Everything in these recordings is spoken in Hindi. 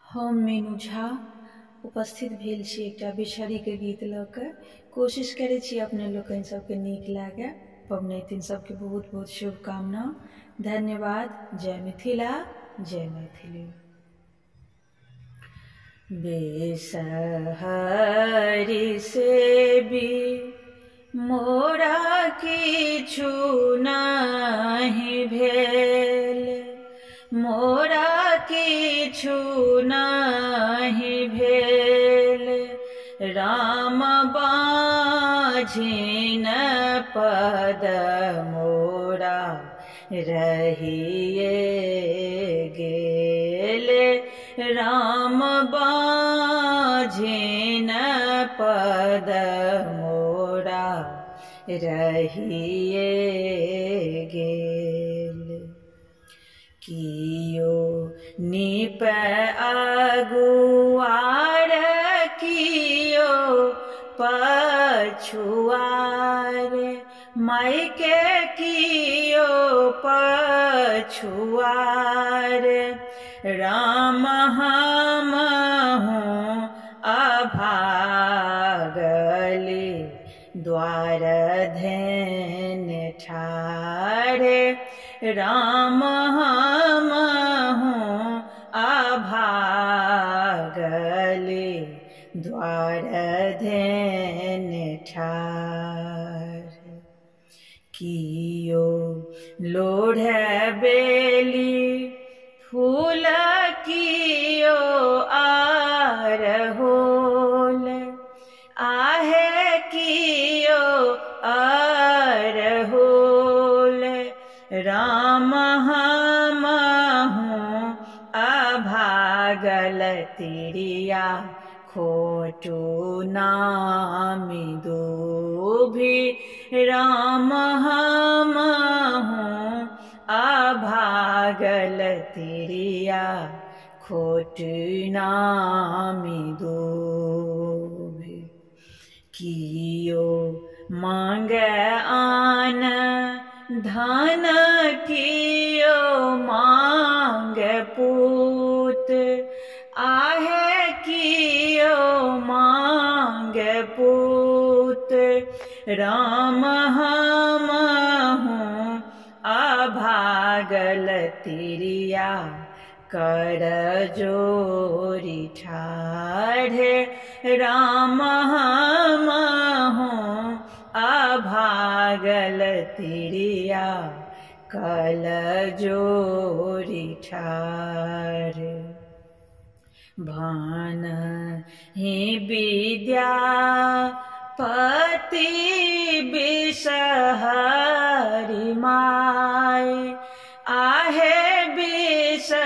हम मीनू झा उपस्थित भेल छी एकटा बिषहरीके गीत लऽ कऽ। कोशिश करै छी अपने लोकनि सबके नीक लागे। पबनैतिन सबके बहुत बहुत शुभकामना। धन्यवाद। जय मिथिला, जय मैथिली। बिषहरी सेबी मोरा किछु नहि भेल, मोरा किछु नहि भेल। राम बाझिन पद मोरा रहिए गेल, राम बाझिन पद मोरा रहिए गेल। कियो नीप अगुआर, कियो पछुआर, मायके कियो पछुआर। राम हमहु अभागली द्वार धेन ठाढ़, राम हमहु अभागली द्वार धेन ठाढ़। कियो लोढ़ बेली फूल, कियो अरहुल, आहे कियो अरहुल। राम हमहु अभागल तिरिया खोटू नामी दूभी, राम हमहु अभागल तिरिया खोटू नामी दूभी। कियो मांगे आन धन, कियो मांगे पूत, आहे कियो मांगे पूत। राम हमहु अभागल तिरिया कर जोरी ठाढ़, राम हमहु अभागल तिरिया कल जोरी ठाढ़। भान ही विद्यापति बिषहरी माय, आहे बिषहरी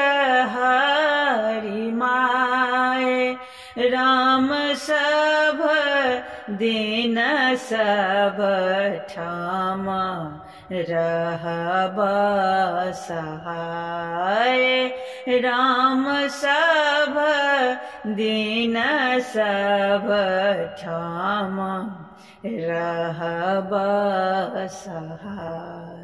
माय। राम सब दिन सब ठाम रहब सहाय, राम सब दिन सब ठाम रहब सहाय।